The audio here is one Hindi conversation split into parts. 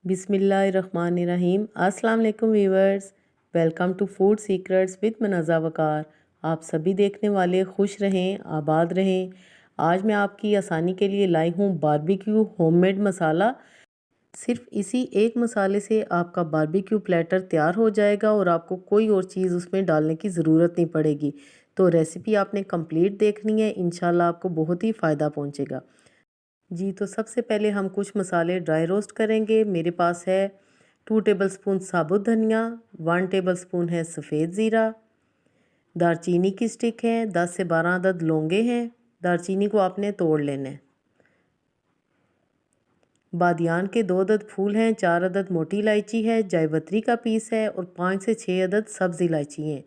बिस्मिल्लाहिर्रहमानिर्रहीम। अस्सलाम वालेकुम viewers, welcome to food secrets with Manaza Waqar. आप सभी देखने वाले खुश रहें, आबाद रहें। आज मैं आपकी आसानी के लिए लाई हूँ बारबेक्यू होममेड मसाला। सिर्फ इसी एक मसाले से आपका बारबेक्यू प्लेटर तैयार हो जाएगा और आपको कोई और चीज़ उसमें डालने की ज़रूरत नहीं पड़ेगी। तो रेसिपी आपने कंप्लीट देखनी है, इंशाल्लाह आपको बहुत ही फ़ायदा पहुँचेगा। जी, तो सबसे पहले हम कुछ मसाले ड्राई रोस्ट करेंगे। मेरे पास है 2 टेबलस्पून साबुत धनिया, 1 टेबलस्पून है सफ़ेद ज़ीरा, दालचीनी की स्टिक है, 10 से 12 अदद लौंगे हैं। दालचीनी को आपने तोड़ लेना है। बादियान के 2 अदद फूल हैं, 4 अदद मोटी इलायची है, जावित्री का पीस है और 5 से 6 अदद सब्ज़ इलायची हैं।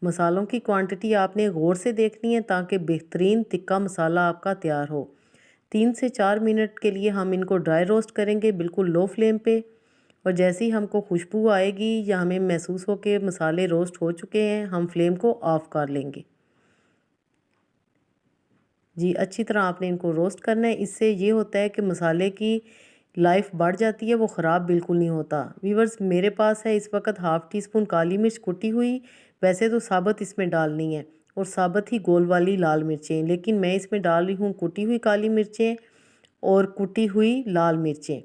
मसालों की क्वांटिटी आपने गौर से देखनी है ताकि बेहतरीन तिक्का मसाला आपका तैयार हो। 3 से 4 मिनट के लिए हम इनको ड्राई रोस्ट करेंगे बिल्कुल लो फ्लेम पे। और जैसे ही हमको खुशबू आएगी या हमें महसूस हो कि मसाले रोस्ट हो चुके हैं, हम फ्लेम को ऑफ़ कर लेंगे। जी, अच्छी तरह आपने इनको रोस्ट करना है। इससे ये होता है कि मसाले की लाइफ बढ़ जाती है, वो ख़राब बिल्कुल नहीं होता। व्यूअर्स, मेरे पास है इस वक्त हाफ़ टी स्पून काली मिर्च कुटी हुई। वैसे तो साबुत इसमें डालनी है और साबुत ही गोल वाली लाल मिर्चें, लेकिन मैं इसमें डाल रही हूँ कुटी हुई काली मिर्चें और कुटी हुई लाल मिर्चें।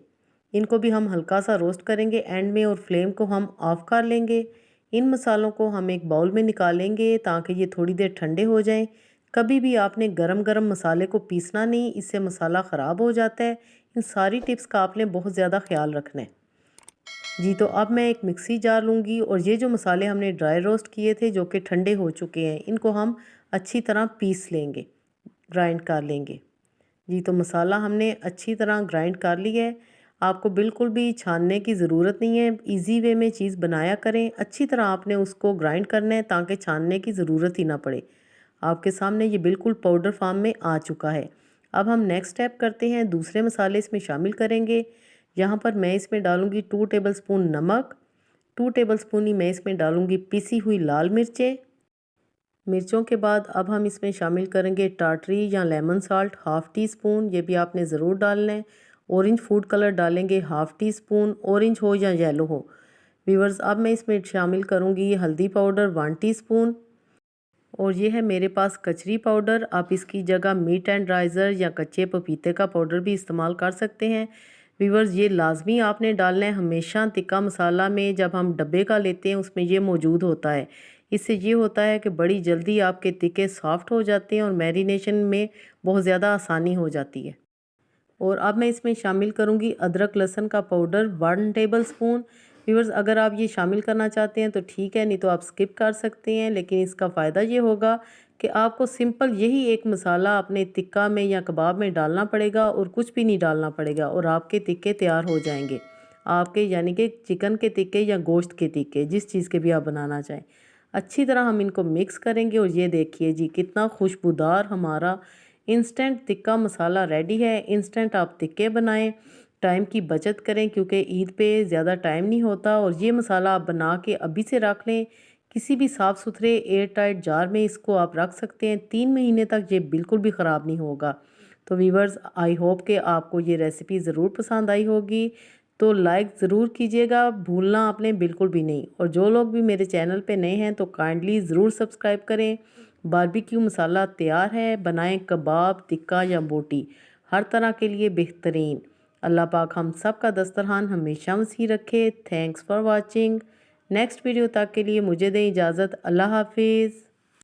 इनको भी हम हल्का सा रोस्ट करेंगे एंड में और फ्लेम को हम ऑफ़ कर लेंगे। इन मसालों को हम एक बाउल में निकालेंगे ताकि ये थोड़ी देर ठंडे हो जाएं। कभी भी आपने गरम गरम मसाले को पीसना नहीं, इससे मसाला ख़राब हो जाता है। इन सारी टिप्स का आपने बहुत ज़्यादा ख्याल रखना है। जी, तो अब मैं एक मिक्सी जार लूँगी और ये जो मसाले हमने ड्राई रोस्ट किए थे जो कि ठंडे हो चुके हैं, इनको हम अच्छी तरह पीस लेंगे, ग्राइंड कर लेंगे। जी, तो मसाला हमने अच्छी तरह ग्राइंड कर लिया है। आपको बिल्कुल भी छानने की ज़रूरत नहीं है, इजी वे में चीज़ बनाया करें। अच्छी तरह आपने उसको ग्राइंड करना है ताकि छानने की ज़रूरत ही ना पड़े। आपके सामने ये बिल्कुल पाउडर फॉर्म में आ चुका है। अब हम नेक्स्ट स्टेप करते हैं, दूसरे मसाले इसमें शामिल करेंगे। यहाँ पर मैं इसमें डालूँगी 2 टेबलस्पून नमक, 2 टेबलस्पून ही मैं इसमें डालूँगी पिसी हुई लाल मिर्चें। मिर्चों के बाद अब हम इसमें शामिल करेंगे टाटरी या lemon salt half tea spoon, ये भी आपने ज़रूर डालना है। ऑरेंज फूड कलर डालेंगे हाफ़ टी स्पून, ऑरेंज हो या येलो हो। व्यूअर्स, अब मैं इसमें शामिल करूँगी हल्दी पाउडर 1 टीस्पून और ये है मेरे पास कचरी पाउडर। आप इसकी जगह मीट एंड राइज़र या कच्चे पपीते का पाउडर भी इस्तेमाल कर सकते हैं। व्यूअर्स, ये लाजमी आपने डालना है। हमेशा तिक्का मसाला में जब हम डब्बे का लेते हैं उसमें ये मौजूद होता है। इससे ये होता है कि बड़ी जल्दी आपके तिक्के सॉफ्ट हो जाते हैं और मैरिनेशन में बहुत ज़्यादा आसानी हो जाती है। और अब मैं इसमें शामिल करूँगी अदरक लहसुन का पाउडर 1 टेबलस्पून। व्यूअर्स, अगर आप ये शामिल करना चाहते हैं तो ठीक है, नहीं तो आप स्किप कर सकते हैं। लेकिन इसका फ़ायदा ये होगा कि आपको सिंपल यही एक मसाला अपने टिक्का में या कबाब में डालना पड़ेगा और कुछ भी नहीं डालना पड़ेगा और आपके टिक्के तैयार हो जाएंगे। आपके यानी कि चिकन के टिक्के या गोश्त के टिक्के, जिस चीज़ के भी आप बनाना चाहें। अच्छी तरह हम इनको मिक्स करेंगे और ये देखिए जी कितना खुशबूदार हमारा इंस्टेंट टिक्का मसाला रेडी है। इंस्टेंट आप टिक्के बनाएं, टाइम की बचत करें क्योंकि ईद पे ज़्यादा टाइम नहीं होता। और ये मसाला आप बना के अभी से रख लें, किसी भी साफ़ सुथरे एयर टाइट जार में इसको आप रख सकते हैं। 3 महीने तक ये बिल्कुल भी ख़राब नहीं होगा। तो वीवर्स, आई होप कि आपको ये रेसिपी ज़रूर पसंद आई होगी। तो लाइक ज़रूर कीजिएगा, भूलना आपने बिल्कुल भी नहीं। और जो लोग भी मेरे चैनल पे नए हैं तो काइंडली ज़रूर सब्सक्राइब करें। बारबेक्यू मसाला तैयार है, बनाएं कबाब, टिक्का या बोटी, हर तरह के लिए बेहतरीन। अल्लाह पाक हम सब का दस्तरखान हमेशा वसी रखे। Thanks for watching. Next video तक के लिए मुझे दें इजाज़त। अल्लाह हाफिज़।